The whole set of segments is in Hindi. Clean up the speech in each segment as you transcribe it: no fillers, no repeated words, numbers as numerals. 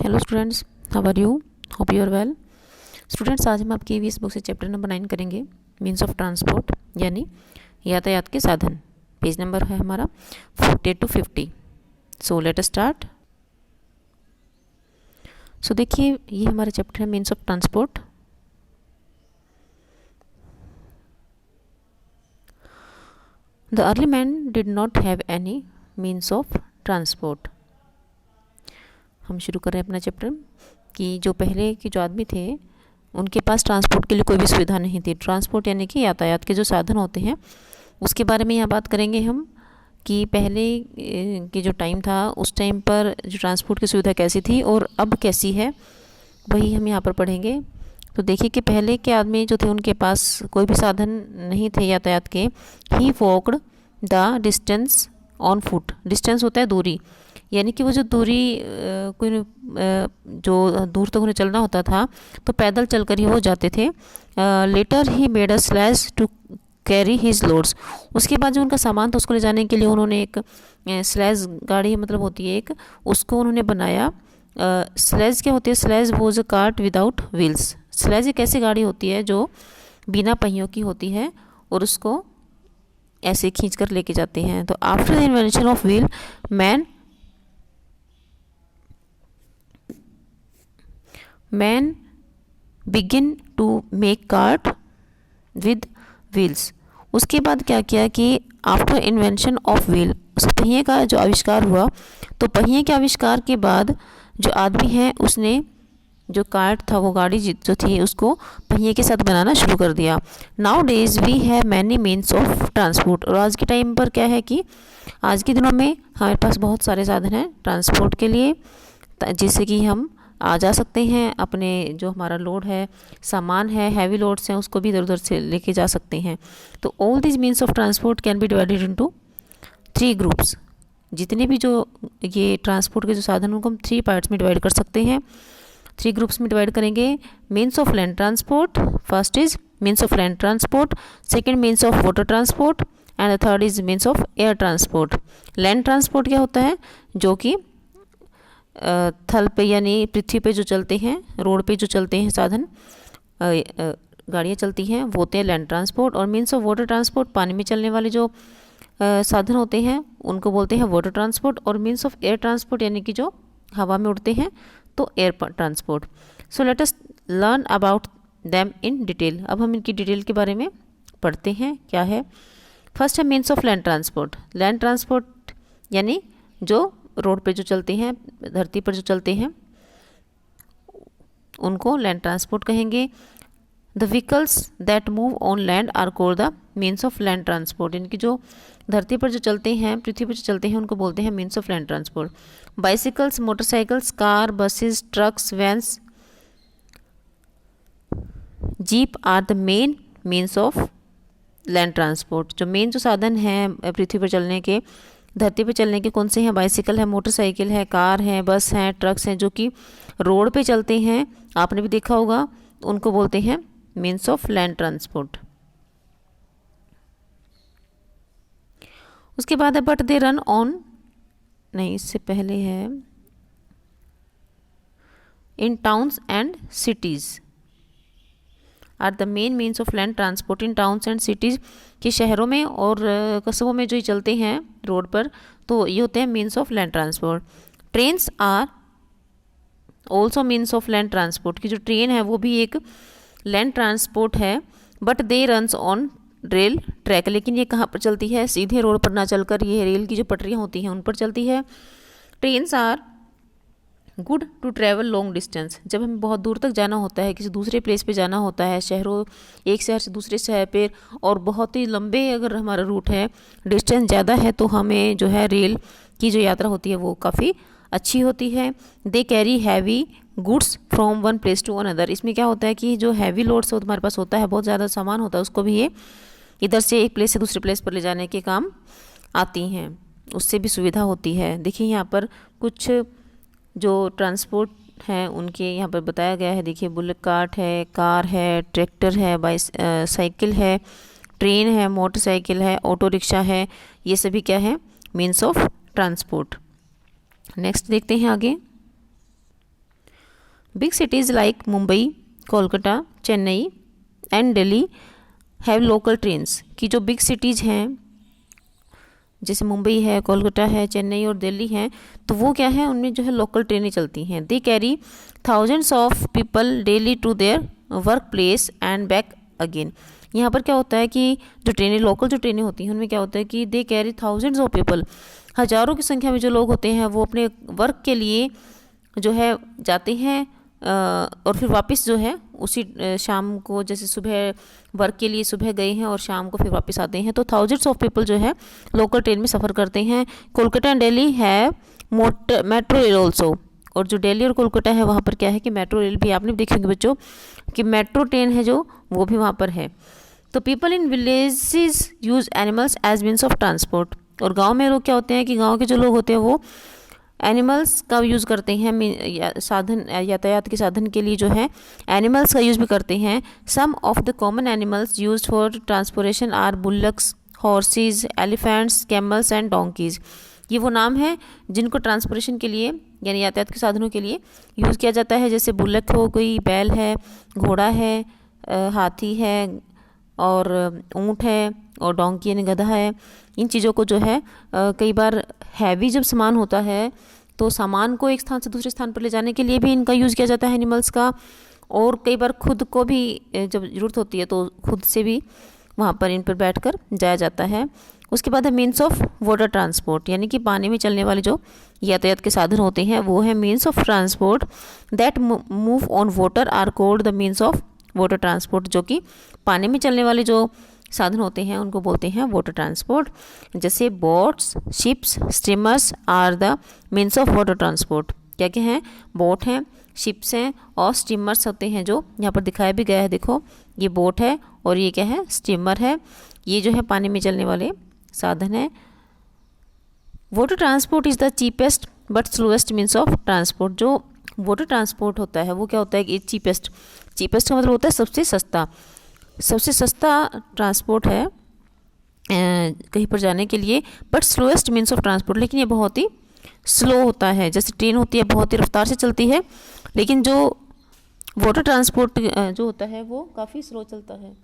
Hello students, how are you? Hope you are well. Students, आज हम आपकी ईवीएस बुक से चैप्टर नंबर 9 करेंगे, मीन्स ऑफ ट्रांसपोर्ट यानी यातायात के साधन। पेज नंबर है हमारा 40 to 50। So let us start. So देखिए, ये हमारा चैप्टर है means of transport. The early man did not have any means of transport. हम शुरू कर रहे हैं अपना चैप्टर कि जो पहले के जो आदमी थे उनके पास ट्रांसपोर्ट के लिए कोई भी सुविधा नहीं थी। ट्रांसपोर्ट यानी कि यातायात के जो साधन होते हैं उसके बारे में यहाँ बात करेंगे हम कि पहले के जो टाइम था उस टाइम पर जो ट्रांसपोर्ट की सुविधा कैसी थी और अब कैसी है, वही हम यहाँ पर पढ़ेंगे। तो देखिए कि पहले के आदमी जो थे उनके पास कोई भी साधन नहीं थे यातायात के। He walked the distance on foot. Distance होता है दूरी, यानी कि वो जो दूरी कोई जो दूर तक उन्हें चलना होता था तो पैदल चलकर ही वो जाते थे। Later he made a sledge to carry his loads. उसके बाद जो उनका सामान था उसको ले जाने के लिए उन्होंने एक स्लेज गाड़ी मतलब होती है एक, उसको उन्होंने बनाया। स्लेज क्या होती है? Sledge was a cart without wheels. Sledge एक ऐसी गाड़ी होती है जो बिना पहियों की होती है और उसको ऐसे खींच कर लेके जाते हैं। तो after the invention of wheel man begin to make cart with wheels. उसके बाद क्या किया कि आफ्टर इन्वेंशन ऑफ व्हील, उस पहिए का जो आविष्कार हुआ, तो पहिए के आविष्कार के बाद जो आदमी है उसने जो कार्ट था वो गाड़ी जो थी उसको पहिए के साथ बनाना शुरू कर दिया। Nowadays we have many means of transport. और आज के टाइम पर क्या है कि आज के दिनों में हमारे पास बहुत सारे साधन हैं ट्रांसपोर्ट के लिए, जिससे कि हम आ जा सकते हैं। अपने जो हमारा लोड है, सामान है, हैवी लोड्स हैं, उसको भी इधर उधर से लेके जा सकते हैं। तो all this means of transport can be divided into 3 groups. जितने भी जो ये ट्रांसपोर्ट के जो साधन उनको हम 3 पार्ट्स में डिवाइड कर सकते हैं, 3 ग्रुप्स में डिवाइड करेंगे। Means of land transport, first is means of land transport, second means of water transport and the third is means of air transport. Land transport क्या होता है? जो कि थल पे यानी पृथ्वी पे जो चलते हैं, रोड पे जो चलते हैं साधन, गाड़ियाँ चलती हैं, वो होते हैं लैंड ट्रांसपोर्ट। और मीन्स ऑफ वाटर ट्रांसपोर्ट, पानी में चलने वाले जो साधन होते हैं उनको बोलते हैं वाटर ट्रांसपोर्ट। और मीन्स ऑफ एयर ट्रांसपोर्ट यानी कि जो हवा में उड़ते हैं तो air transport. So let us learn about them in detail. अब हम इनकी डिटेल के बारे में पढ़ते हैं क्या है। फर्स्ट है means of land transport. Land transport यानी जो रोड पे जो चलते हैं, धरती पर जो चलते हैं, उनको लैंड ट्रांसपोर्ट कहेंगे। The vehicles that move on land are called the means of land transport. इनकी जो धरती पर जो चलते हैं, पृथ्वी पर जो चलते हैं, उनको बोलते हैं means of land transport. Bicycles, motorcycles, car, buses, trucks, vans, jeep are the main means of land transport. जो मेन जो साधन हैं पृथ्वी पर चलने के, धरती पे चलने के, कौन से हैं? बाइसिकल है, मोटरसाइकिल है, कार है, बस हैं, ट्रक्स हैं, जो कि रोड पे चलते हैं, आपने भी देखा होगा, उनको बोलते हैं मीन्स ऑफ लैंड ट्रांसपोर्ट। उसके बाद है बट दे रन ऑन, नहीं इससे पहले है in towns and cities are the main means of land transport. In towns and cities के शहरों में और कस्बों में जो ये चलते हैं रोड पर, तो ये होते हैं means of land transport. Trains are also means of land transport. की जो ट्रेन है वो भी एक लैंड ट्रांसपोर्ट है, but they runs on rail track. लेकिन ये कहाँ पर चलती है? सीधे रोड पर ना चलकर ये रेल की जो पटरियाँ होती हैं उन पर चलती है। Trains are good to travel long distance. जब हमें बहुत दूर तक जाना होता है, किसी दूसरे प्लेस पे जाना होता है, शहरों, एक शहर से दूसरे शहर पे, और बहुत ही लंबे अगर हमारा रूट है, डिस्टेंस ज़्यादा है, तो हमें जो है रेल की जो यात्रा होती है वो काफ़ी अच्छी होती है। They carry heavy goods from one place to another. इसमें क्या होता है कि जो हैवी लोड्स हमारे पास होता है, बहुत ज़्यादा सामान होता है, उसको भी ये इधर से एक प्लेस से दूसरे प्लेस पर ले जाने के काम आती हैं, उससे भी सुविधा होती है। देखिए यहाँ पर कुछ जो ट्रांसपोर्ट हैं उनके यहाँ पर बताया गया है। देखिए बुलेट कार्ट है, कार है, ट्रैक्टर है, साइकिल है, ट्रेन है, मोटरसाइकिल है, ऑटो रिक्शा है, ये सभी क्या है? Means of transport. नेक्स्ट देखते हैं आगे। Big cities like Mumbai, Kolkata, Chennai and Delhi have local trains, कि जो बिग सिटीज़ हैं जैसे मुंबई है, कोलकाता है, चेन्नई और दिल्ली है, तो वो क्या है, उनमें जो है लोकल ट्रेनें चलती हैं। They carry thousands of people daily to their work place and back again. यहाँ पर क्या होता है कि जो ट्रेनें, लोकल जो ट्रेनें होती हैं, उनमें क्या होता है कि दे कैरी थाउजेंड्स ऑफ पीपल, हज़ारों की संख्या में जो लोग होते हैं वो अपने वर्क के लिए जो है जाते हैं और फिर वापस जो है उसी शाम को, जैसे सुबह वर्क के लिए सुबह गए हैं और शाम को फिर वापस आते हैं, तो थाउजेंड्स ऑफ पीपल जो है लोकल ट्रेन में सफ़र करते हैं। कोलकाता एंड दिल्ली है मेट्रो रेल ऑल्सो, और जो दिल्ली और कोलकाता है वहाँ पर क्या है कि मेट्रो रेल भी आपने देखी होंगी बच्चों कि मेट्रो ट्रेन है जो वो भी वहाँ पर है। तो people in villages use animals as means of transport, और गाँव में लोग क्या होते हैं कि गाँव के जो लोग होते हैं वो एनिमल्स का यूज़ करते हैं, साधन यातायात के साधन के लिए जो है एनिमल्स का यूज़ भी करते हैं। Some of the common animals used for transportation are bullocks, horses, elephants, camels and donkeys. ये वो नाम है जिनको ट्रांसपोर्टेशन के लिए यानी यातायात के साधनों के लिए यूज़ किया जाता है, जैसे बुल्लक हो कोई, बैल है, घोड़ा है, हाथी है और ऊँट है, और डोंकी यानी गधा है। इन चीज़ों को जो है कई बार हैवी जब सामान होता है तो सामान को एक स्थान से दूसरे स्थान पर ले जाने के लिए भी इनका यूज़ किया जाता है एनिमल्स का, और कई बार खुद को भी जब ज़रूरत होती है तो खुद से भी वहाँ पर इन पर बैठकर जाया जाता है। उसके बाद है मीन्स ऑफ वाटर ट्रांसपोर्ट, यानी कि पानी में चलने वाले जो यातायात के साधन होते हैं वो है means of transport that move on water are called the means of water transport. जो कि पानी में चलने वाले जो साधन होते हैं उनको बोलते हैं वाटर ट्रांसपोर्ट। जैसे boats, ships, steamers are the means of water transport. क्या क्या हैं? बोट हैं, शिप्स हैं और स्टीमर्स होते हैं, जो यहाँ पर दिखाया भी गया है। देखो ये बोट है और ये क्या है? स्टीमर है। ये जो है पानी में चलने वाले साधन है। Water transport is the cheapest but slowest means of transport. जो वाटर ट्रांसपोर्ट होता है वो क्या होता है कि चीपेस्ट, चीपेस्ट का मतलब होता है सबसे सस्ता, सबसे सस्ता ट्रांसपोर्ट है कहीं पर जाने के लिए, but slowest means of transport, लेकिन ये बहुत ही स्लो होता है। जैसे ट्रेन होती है बहुत ही रफ्तार से चलती है, लेकिन जो वाटर ट्रांसपोर्ट जो होता है वो काफ़ी स्लो चलता है।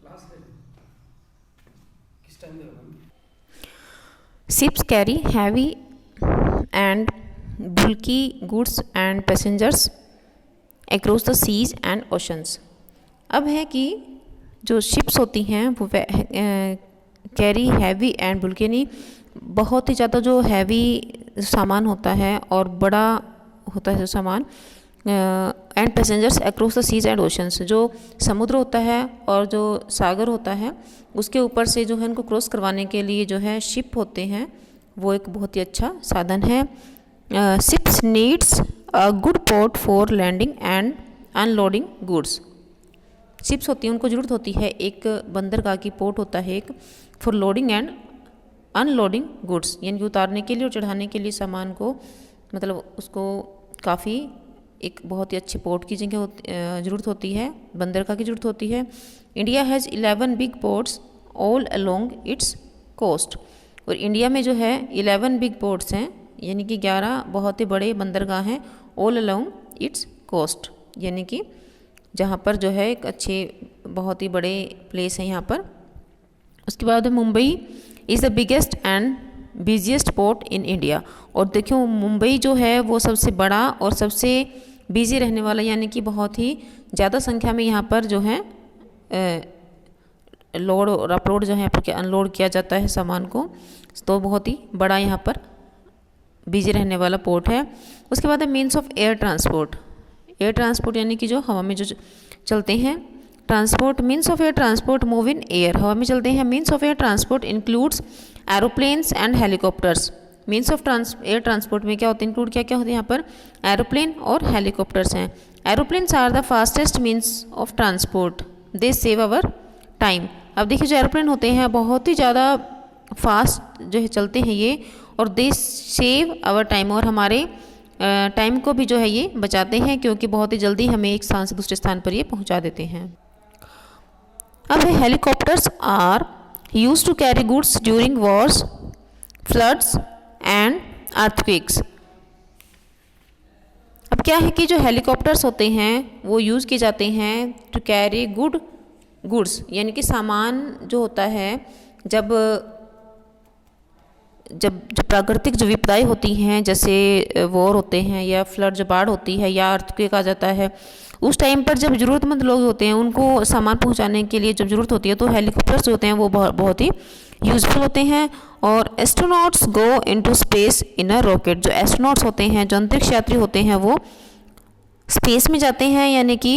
Ships carry heavy and bulky goods and passengers across the seas and oceans। अब है कि जो शिप्स होती हैं वो कैरी हैवी एंड बुल्की, यानी बहुत ही ज़्यादा जो हैवी सामान होता है और बड़ा होता है जो सामान, and passengers across the seas and oceans. जो समुद्र होता है और जो सागर होता है उसके ऊपर से जो है उनको क्रॉस करवाने के लिए जो है शिप होते हैं, वो एक बहुत ही अच्छा साधन है। Ships needs a good port for landing and unloading goods. Ships होती हैं उनको ज़रूरत होती है एक बंदरगाह की, पोर्ट होता है एक, for loading and unloading goods, यानी कि उतारने के लिए और चढ़ाने के लिए सामान को, मतलब उसको काफ़ी एक बहुत ही अच्छे पोर्ट की जगह ज़रूरत होती है, बंदरगाह की ज़रूरत होती है। India has 11 big ports all along its coast. और इंडिया में जो है 11 बिग पोर्ट्स हैं, यानी कि 11 बहुत ही बड़े बंदरगाह हैं, ऑल अलोंग इट्स कोस्ट, यानी कि जहाँ पर जो है एक अच्छे बहुत ही बड़े प्लेस हैं यहाँ पर। उसके बाद Mumbai is the biggest and busiest port in India. और देखो मुंबई जो है वो सबसे बड़ा और सबसे बिजी रहने वाला, यानी कि बहुत ही ज़्यादा संख्या में यहाँ पर जो है लोड और अपलोड जो है पर अनलोड किया जाता है सामान को, तो बहुत ही बड़ा यहाँ पर बिजी रहने वाला पोर्ट है। उसके बाद है means of air transport. Air transport यानी कि जो हवा में जो चलते हैं, transport means of air transport move in air, हवा में चलते हैं। Means of air transport includes aeroplanes and helicopters. Means of air transport में क्या होते हैं, इंक्लूड क्या क्या होते हैं यहाँ पर? एरोप्लेन और हेलीकॉप्टर्स हैं। Aeroplanes are the fastest means of transport, they save our time. अब देखिए जो एरोप्लेन होते हैं बहुत ही ज़्यादा फास्ट जो है चलते हैं ये, और दे सेव आवर टाइम, और हमारे टाइम को भी जो है ये बचाते हैं, क्योंकि बहुत ही जल्दी हमें एक स्थान से दूसरे स्थान पर ये पहुंचा देते हैं। अब helicopters are use to carry goods during wars, floods and earthquakes. अब क्या है कि जो हेलीकॉप्टर्स होते हैं वो यूज़ किए जाते हैं टू कैरी गुड्स, यानी कि सामान जो होता है, जब जो प्राकृतिक जो विपदाएं होती हैं, जैसे वॉर होते हैं या फ्लड जो बाढ़ होती है या अर्थक्वेक आ जाता है, उस टाइम पर जब ज़रूरतमंद लोग होते हैं उनको सामान पहुंचाने के लिए जब ज़रूरत होती है तो हेलीकॉप्टर्स जो होते हैं वो बहुत ही यूज़फुल होते हैं। और astronauts go into space in a rocket, जो एस्ट्रोनॉट्स होते हैं, जो अंतरिक्ष यात्री होते हैं, वो स्पेस में जाते हैं, यानी कि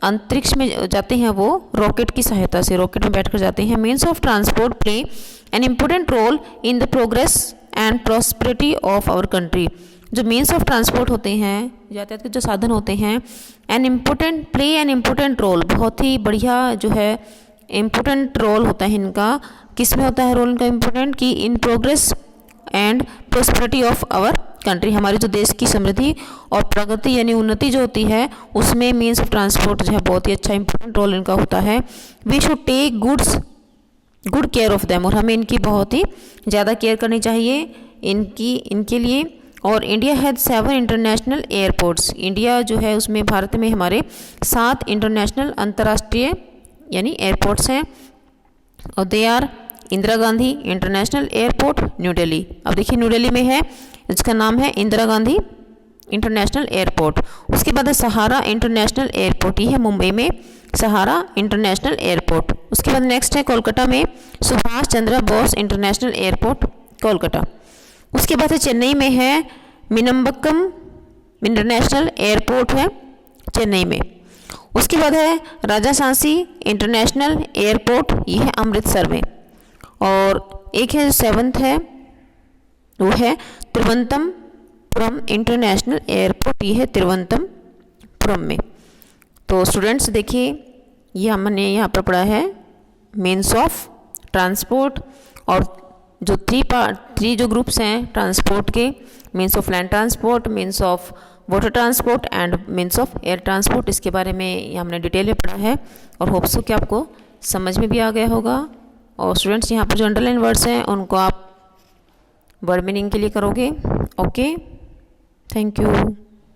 अंतरिक्ष में जाते हैं वो रॉकेट की सहायता से, रॉकेट में बैठकर जाते हैं। Means of transport play an important role in the progress and prosperity of our country. जो मीन्स ऑफ ट्रांसपोर्ट होते हैं, यातायात के जो साधन होते हैं, एन इम्पोर्टेंट रोल, बहुत ही बढ़िया जो है इम्पोर्टेंट रोल होता है इनका। किस में होता है रोल इनका इम्पोर्टेंट, कि in progress and prosperity of our country, हमारे जो देश की समृद्धि और प्रगति यानी उन्नति जो होती है उसमें मीन्स ऑफ ट्रांसपोर्ट जो है बहुत ही अच्छा इंपॉर्टेंट रोल इनका होता है। We should take good care of them, और हमें इनकी बहुत ही ज़्यादा केयर करनी चाहिए इनके लिए। और India has 7 international airports, India जो है उसमें भारत में हमारे 7 इंटरनेशनल अंतर्राष्ट्रीय यानी एयरपोर्ट्स हैं, और they are Indira Gandhi international airport New Delhi. अब देखिए न्यू दिल्ली में है, इसका नाम है इंदिरा गांधी इंटरनेशनल एयरपोर्ट। उसके बाद है सहारा इंटरनेशनल एयरपोर्ट, ये है मुंबई में सहारा इंटरनेशनल एयरपोर्ट। उसके बाद नेक्स्ट है कोलकाता में सुभाष चंद्र बोस इंटरनेशनल एयरपोर्ट कोलकाता। उसके बाद है चेन्नई में है मिनम्बक्कम इंटरनेशनल एयरपोर्ट है चेन्नई में। उसके बाद है राजासांसी इंटरनेशनल एयरपोर्ट, ये है अमृतसर में। और एक है 7th है वो है तिरुवनंतपुरम इंटरनेशनल एयरपोर्ट, ये है तिरुवनंतपुरम में। तो स्टूडेंट्स देखिए ये हमने यहाँ पर पढ़ा है मीन्स ऑफ ट्रांसपोर्ट, और जो 3 जो ग्रुप्स हैं ट्रांसपोर्ट के, means of land transport, means of water transport and means of air transport, इसके बारे में हमने डिटेल में पढ़ा है और होप सो कि आपको समझ में भी आ गया होगा। और स्टूडेंट्स यहाँ पर जो अंडरलाइन वर्ड्स हैं उनको आप वर्ड मीनिंग के लिए करोगे। Okay, thank you.